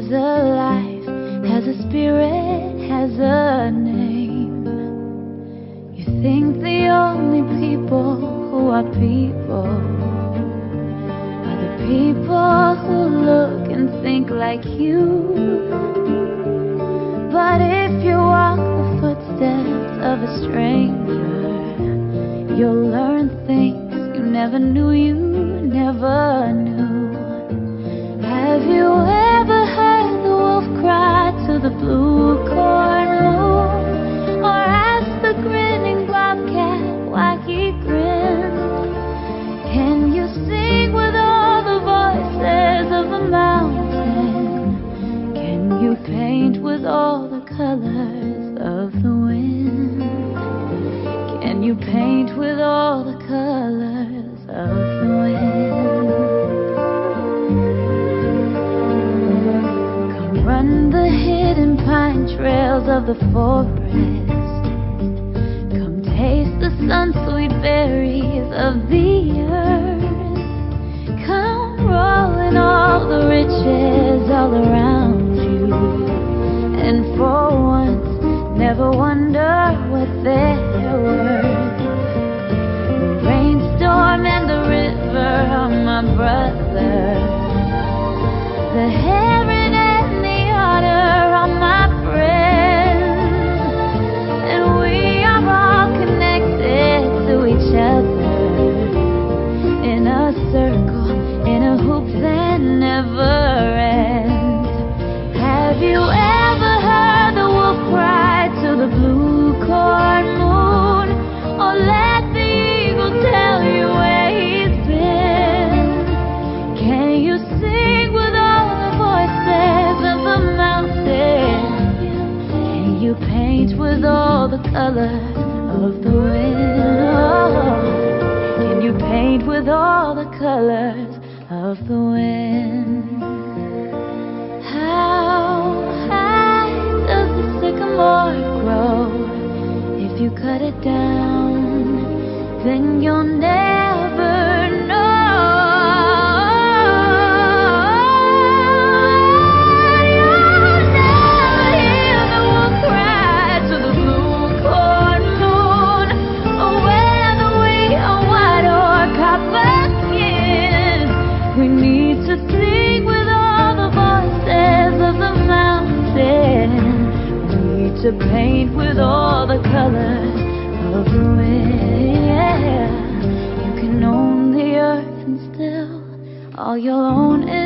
has a life, has a spirit, has a name. You think the only people who are people are the people who look and think like you. But if you walk the footsteps of a stranger, you'll learn things you never knew you never knew. Have you ever heard the wolf cry to the blue corn moon? Or ask the grinning bobcat why he grins? Can you sing with all the voices of the mountain? Can you paint with all the colors of the wind? Can you paint with all the colors of the wind? Come run the hidden pine trails of the forest. Come taste the sun-sweet berries of the earth. Come roll in all the riches all around you. And for once, never wonder what they're worth. The rainstorm and the river are my brothers. The heron and the otter are my friends. And we are all connected to each other in a circle, in a hoop that never ends. Have you ever heard the wolf cry to the blue corn moon? Or let the eagle tell you where he's been? Can you sing with all the voices of the mountain? Can you paint with all the colors of the wind? Oh, can you paint with all the colors of the wind? How high does the sycamore grow? If you cut it down, then you'll never know. You'll never hear the wolf cry to the blue corn moon, or whether we are white or copper skin. We need to sing with all the voices of the mountain. We need to paint with all the colors of the wind. Yeah. You can own the earth and still all you'll own is